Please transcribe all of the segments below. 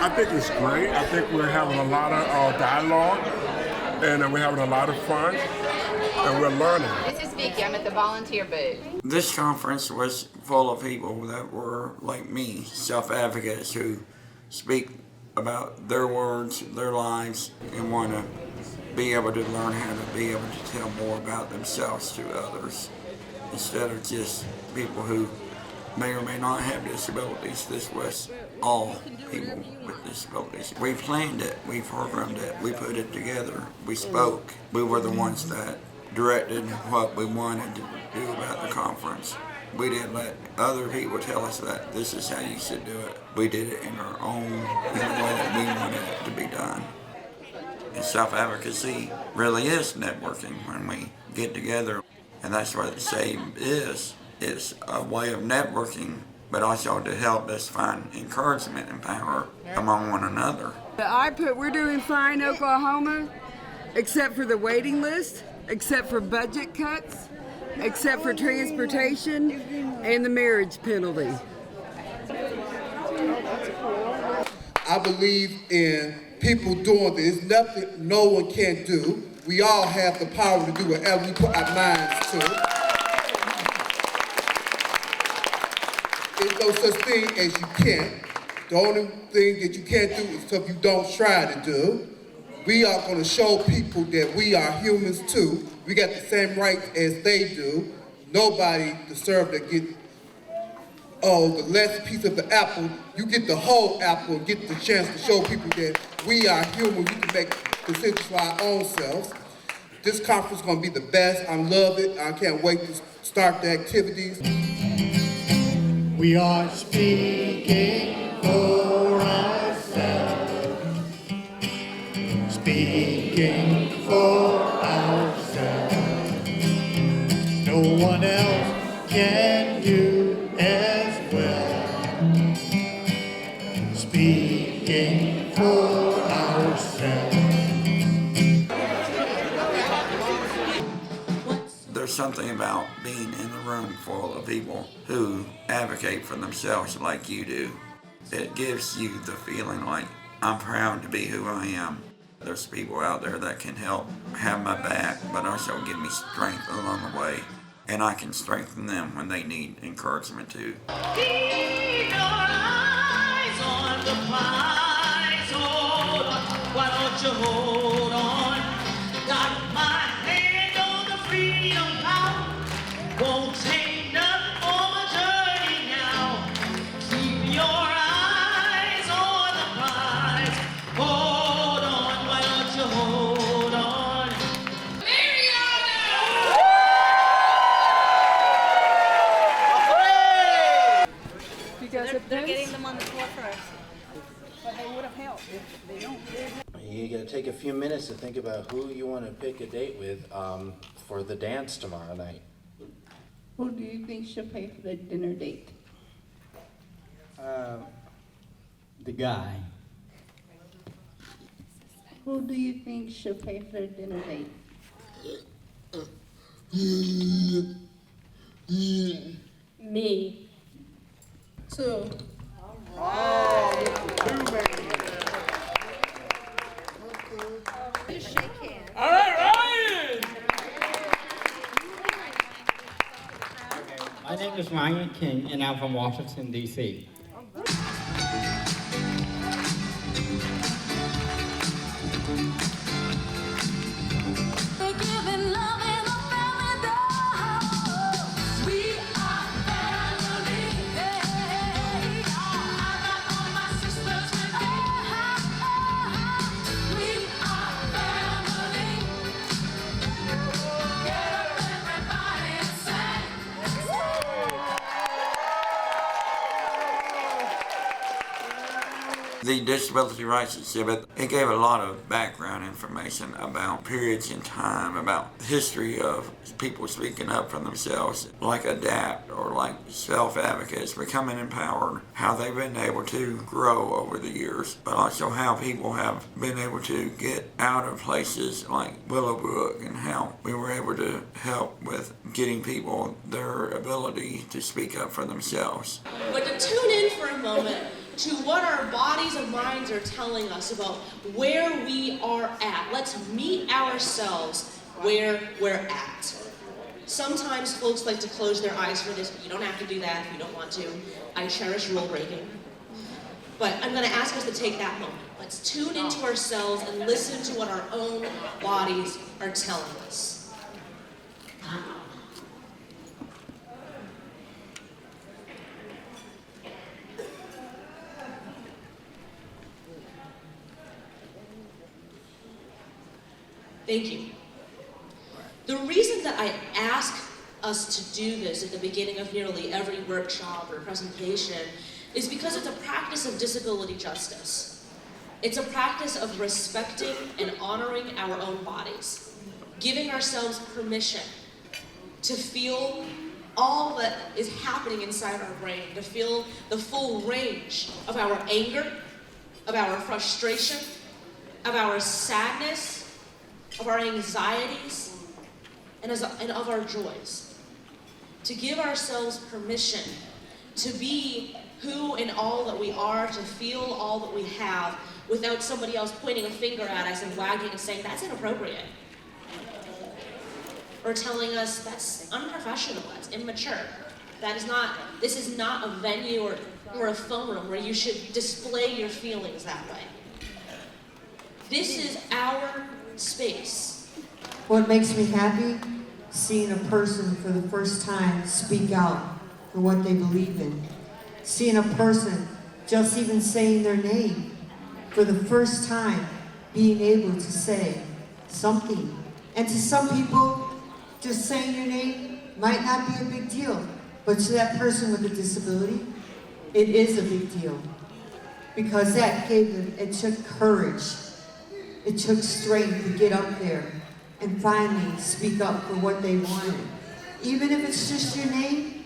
I think it's great. I think we're having a lot of dialogue, and we're having a lot of fun, and we're learning. This is Vicky. I'm at the volunteer booth. This conference was full of people that were like me, self-advocates who speak about their words, their lives, and want to be able to learn how to be able to tell more about themselves to others instead of just people who may or may not have disabilities. This was all people with disabilities. We planned it, we programmed it, we put it together, we spoke. We were the ones that directed what we wanted to do about the conference. We didn't let other people tell us that this is how you should do it. We did it in our own, in the way that we wanted it to be done. And self-advocacy really is networking when we get together. And that's what SABE is. It's a way of networking, but also to help us find encouragement and power among one another. We're doing fine, Oklahoma, except for the waiting list, except for budget cuts, except for transportation and the marriage penalty. I believe in people doing this. Nothing no one can do. We all have the power to do whatever we put our minds to. There's no such thing as you can't. The only thing that you can't do is stuff you don't try to do. We are going to show people that we are humans too. We got the same rights as they do. Nobody deserves to get, the last piece of the apple. You get the whole apple and get the chance to show people that we are human. We can make decisions for our own selves. This conference is going to be the best. I love it. I can't wait to start the activities. We are speaking for ourselves. Speaking for ourselves. No one else can do as well. Speaking for ourselves. There's something about being in a room full of people who advocate for themselves like you do. It gives you the feeling like, I'm proud to be who I am. There's people out there that can help have my back, but also give me strength along the way. And I can strengthen them when they need encouragement too. Keep your eyes on the prize. Hold on, why don't you hold on? Got my hand on the freedom power. Won't take nothing for my journey now. Keep your eyes on the prize. Hold on, why don't you hold on? They're getting them on the floor first. But they would have helped if they don't. You gotta take a few minutes to think about who you want to pick a date with for the dance tomorrow night. Who do you think should pay for the dinner date? The guy. Who do you think should pay for the dinner date? Me. Two. Just shake hands. All right, Ryan! My name is Ryan King, and I'm from Washington, D.C. The disability rights exhibit, it gave a lot of background information about periods in time, about the history of people speaking up for themselves, like ADAPT or like self-advocates becoming empowered, how they've been able to grow over the years, but also how people have been able to get out of places like Willowbrook and how we were able to help with getting people their ability to speak up for themselves. But to tune in for a moment to what our bodies and minds are telling us about where we are at. Let's meet ourselves where we're at. Sometimes folks like to close their eyes for this. You don't have to do that if you don't want to. I cherish rule breaking. But I'm going to ask us to take that moment. Let's tune into ourselves and listen to what our own bodies are telling us. Thank you. The reason that I ask us to do this at the beginning of nearly every workshop or presentation is because it's a practice of disability justice. It's a practice of respecting and honoring our own bodies, giving ourselves permission to feel all that is happening inside our brain, to feel the full range of our anger, of our frustration, of our sadness, of our anxieties, and of our joys. To give ourselves permission to be who and all that we are, to feel all that we have, without somebody else pointing a finger at us and wagging and saying, that's inappropriate. Or telling us, that's unprofessional, that's immature. This is not a venue or a phone room where you should display your feelings that way. This is our space. What makes me happy? Seeing a person for the first time speak out for what they believe in. Seeing a person just even saying their name for the first time, being able to say something. And to some people, just saying your name might not be a big deal, but to that person with a disability, it is a big deal. Because that gave them, it took courage. It took strength to get up there and finally speak up for what they wanted. Even if it's just your name,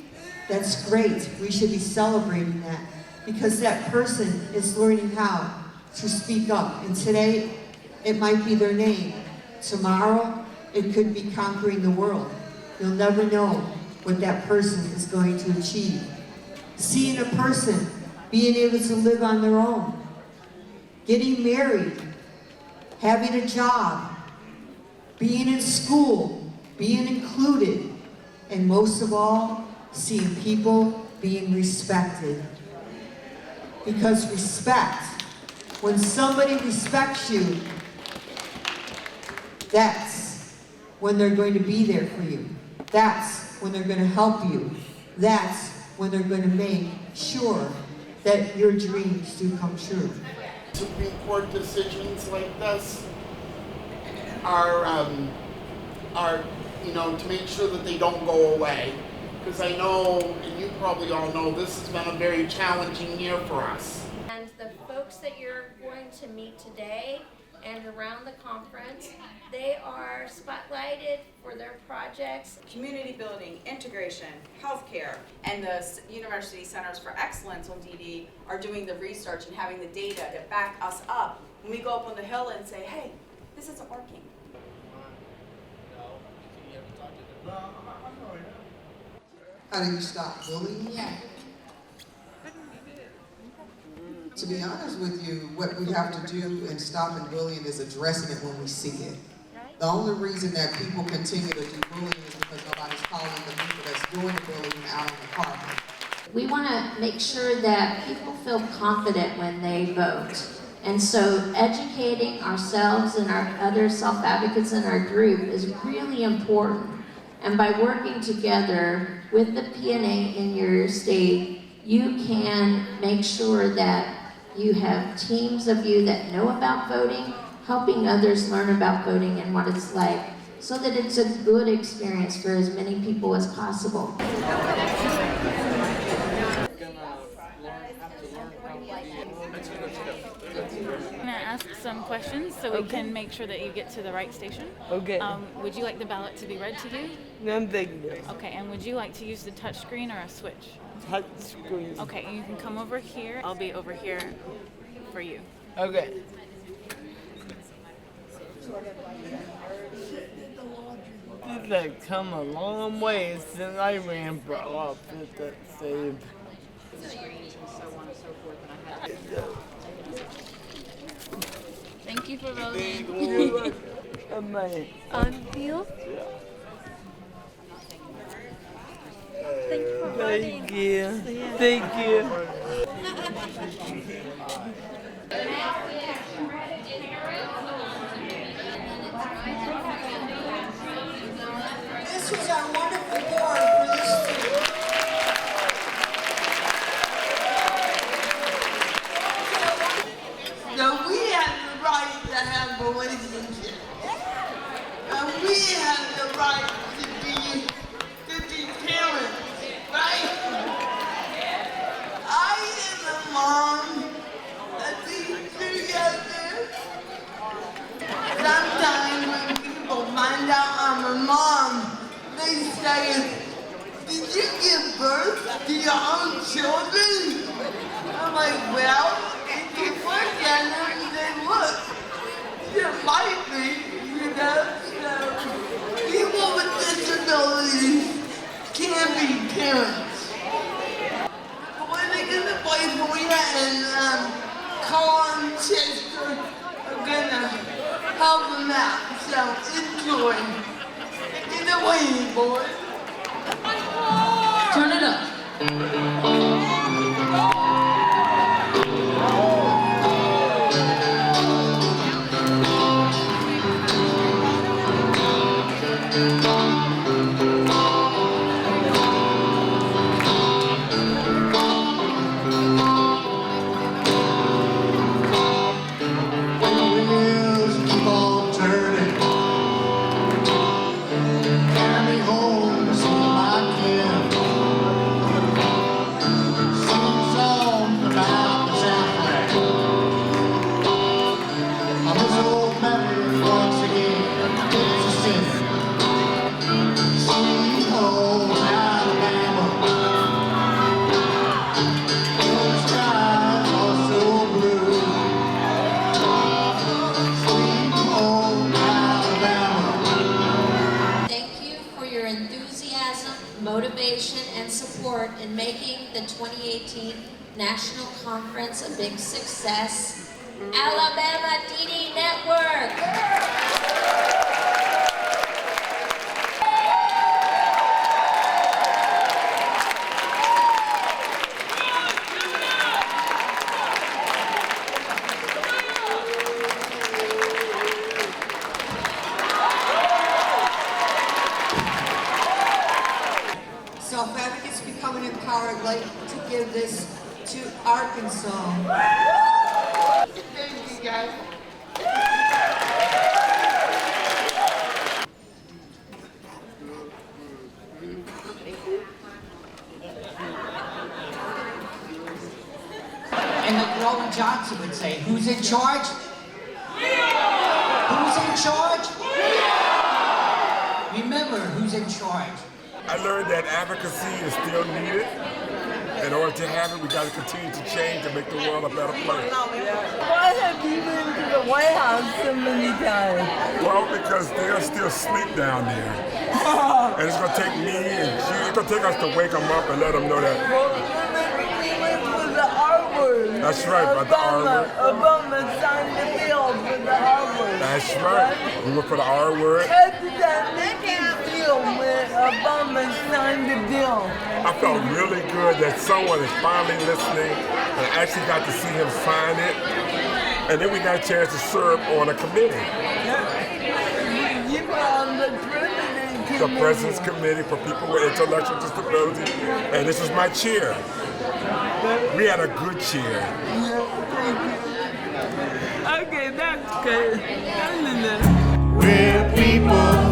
that's great. We should be celebrating that because that person is learning how to speak up. And today, it might be their name. Tomorrow, it could be conquering the world. You'll never know what that person is going to achieve. Seeing a person being able to live on their own, getting married, having a job, being in school, being included, and most of all, seeing people being respected. Because respect, when somebody respects you, that's when they're going to be there for you. That's when they're going to help you. That's when they're going to make sure that your dreams do come true. Supreme Court decisions like this are to make sure that they don't go away. Because I know, and you probably all know, this has been a very challenging year for us. And the folks that you're going to meet today and around the conference, they are spotlighted for their projects. Community building, integration, healthcare, and the University Centers for Excellence on DD are doing the research and having the data to back us up when we go up on the hill and say, hey, this isn't working. How do you stop bullying? Yeah. To be honest with you, what we have to do in stopping bullying is addressing it when we see it. The only reason that people continue to do bullying is because nobody's calling the people that's doing the bullying out on the carpet. We want to make sure that people feel confident when they vote. And so educating ourselves and our other self-advocates in our group is really important. And by working together with the PNA in your state, you can make sure that you have teams of you that know about voting, helping others learn about voting and what it's like, so that it's a good experience for as many people as possible. I'm going to ask some questions so we can make sure that you get to the right station. Okay. Would you like the ballot to be read to you? No, thank you. Okay, and would you like to use the touch screen or a switch? Touch screen. Okay, you can come over here. I'll be over here for you. Okay. This has come a long way since I ran for office at SABE. so on and so forth, and I had Thank you for voting. Amazing. Unpeeled? Thank you for voting. Thank you. Thank you. This was our wonderful board for this year. So we have the right to have relationships. And we have the right to be parents, right? I am a mom that these together. Sometimes when people find out I'm a mom, they say, did you give birth to your own children? I'm like, well, if you look at them and say, look, there might be, you know, so people with disabilities can be parents. Living in the place where we are in Colchester are gonna help them out, so enjoy. Take it away, boy. Turn it up. Wheels keep on turning. Carry me home to see my kin. Sing songs about the Southland. I miss old memories once again. It's a sin. Sweet home Alabama. The skies are so blue. Thank you for your enthusiasm, motivation, and support in making the 2018 National Conference a big success. Alabama DD Network! Self-advocates becoming empowered, I'd like to give this to Arkansas. Thank you, guys. And like Rowan Johnson would say, who's in charge? Who's in charge? Remember who's in charge. I learned that advocacy is still needed. In order to have it, we got to continue to change and make the world a better place. Why have you been to the White House so many times? Well, because they're still asleep down there. And it's going to take me and it's going to take us to wake them up and let them know that. Well, we went for the R word. That's right, about the R word. Obama signed the bill for the R word. That's right. We went for the R word. How did that make you feel when Obama signed the bill? I felt really good that someone is finally listening and I actually got to see him sign it. And then we got a chance to serve on a committee. You were on the President's Committee. The President's Committee for People with Intellectual Disability. And this is my chair. We had a good chair. Okay, that's good. We're people